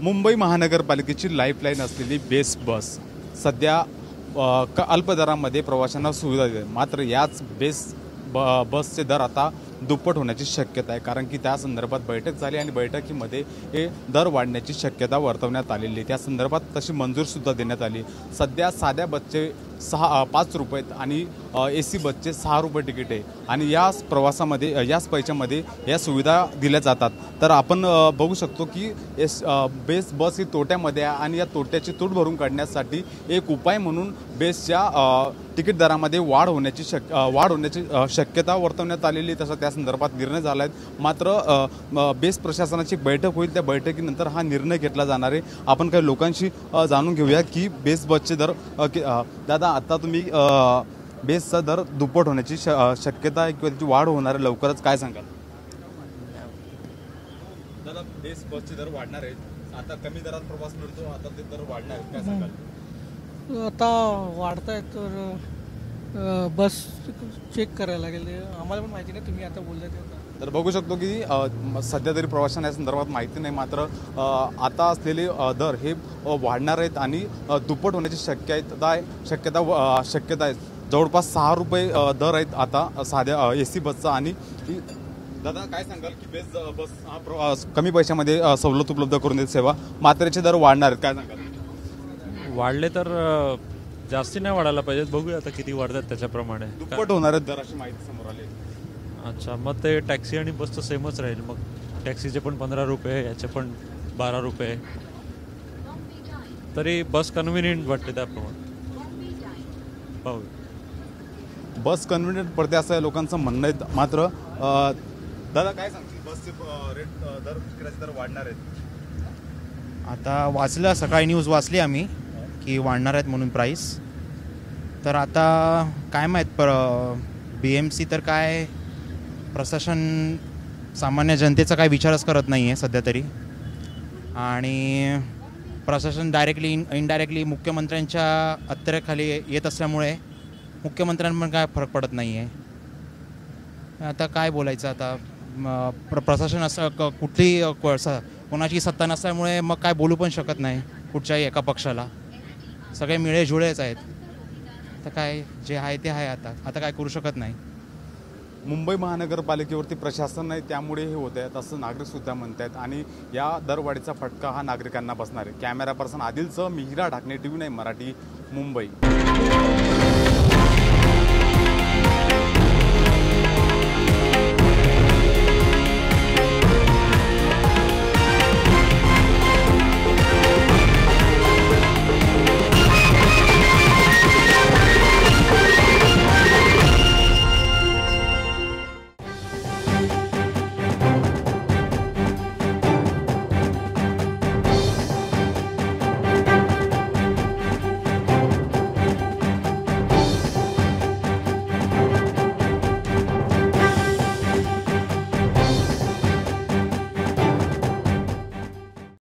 मुंबई महानगरपालिकेची लाईफलाईन असलेली बेस्ट बस सध्या अल्प दरामध्ये प्रवाशांना सुविधा देते। मात्र याच बसचे दर आता दुप्पट होण्याची शक्यता आहे, कारण की त्या संदर्भात बैठक झाली आणि बैठकीमध्ये हे दर वाढण्याची शक्यता वर्तवण्यात आलेली आहे। त्या संदर्भात तशी मंजूरसुद्धा देण्यात आली। सध्या साध्या बसचे 5 रुपये आणि AC बसचे 6 रुपये तिकीट आहे आणि याच प्रवासामध्ये याच पैशामध्ये या सुविधा दिल्या जातात। तर आपण बघू शकतो की बेस्ट बस ही तोट्यामध्ये आहे आणि या तोट्याची तूट भरून काढण्यासाठी एक उपाय म्हणून बेस्टच्या तिकीट दरामध्ये वाढ होण्याची शक्यता वर्तवण्यात आलेली। तसं त्या संदर्भात निर्णय झाला आहे। मात्र बेस्ट प्रशासनाची बैठक होईल, त्या बैठकीनंतर हा निर्णय घेतला जाणार आहे। आपण काही लोकांशी जाणून घेऊया की बेस्ट बसचे दर दादा, आता तुम्ही बेसचा दर दुप्पट होण्याची शक्यता आहे किंवा त्याची वाढ होणार आहे लवकरच, काय सांगाल दादा? बेस बसचे दर वाढणार आहेत, आता कमी दरात प्रवास मिळतो, आता ते दर वाढणार आहेत, काय सांगाल? आता वाढतायत तर बस चेक करायला लागेल, आम्हाला पण माहिती नाही, तुम्ही आता बोलताय तर बघू शकतो की सध्या तरी प्रवाशांना या संदर्भात माहिती नाही। मात्र आता असलेले दर हे वाढणार आहेत आणि दुप्पट होण्याची शक्यता आहे। जवळपास 6 रुपये दर आहेत आता साध्या AC बसचा। आणि दादा, काय सांगाल की बस कमी पैशामध्ये सवलत उपलब्ध करून देत सेवा, मात्र याचे दर वाढणार आहेत, काय सांगाल? वाढले तर जास्ती नाही वाढायला पाहिजेत, बघूया आता किती वाढतात त्याच्याप्रमाणे दुप्पट होणार आहेत दर अशी माहिती समोर आली। अच्छा, मग ते टॅक्सी आणि बसचं सेमच राहील, मग टॅक्सीचे पण 15 रुपये, याचे पण 12 रुपये, तरी बस कन्व्हिनियंट वाटते त्याप्रमाणे पाहू। बस कन्व्हिनियंट पडते असं लोकांचं म्हणणं आहे। मात्र दादा, काय सांगतील बसचे दर तिकिटाचे दर वाढणार आहेत? आता वाचलं, सकाळी न्यूज वाचली आम्ही की वाढणार आहेत म्हणून प्राईस। तर आता काय माहीत, BMC तर काय प्रशासन सामान्य जनतेचा काय विचारच करत नाही आहे सध्या तरी, आणि प्रशासन डायरेक्टली इनडायरेक्टली मुख्यमंत्र्यांच्या अत्तरेखाली येत असल्यामुळे मुख्यमंत्र्यांना पण काय फरक पडत नाही आहे। आता काय बोलायचं, आता प्रशासन असं कोणाची सत्ता नसल्यामुळे मग काय बोलू पण शकत नाही कुठच्याही एका पक्षाला, सगळे मिळेजुळेच आहेत। तर काय जे आहे ते आहे, आता काय करू शकत नाही। मुंबई महानगरपालिकेवरती प्रशासन नाही, त्यामुळे हे होत आहे असं नागरिकसुद्धा म्हणत आहेत आणि या दरवाढीचा फटका हा नागरिकांना बसणार आहे। Camera person आदिलसह Mihira Dhakane, TV9 Marathi, Mumbai.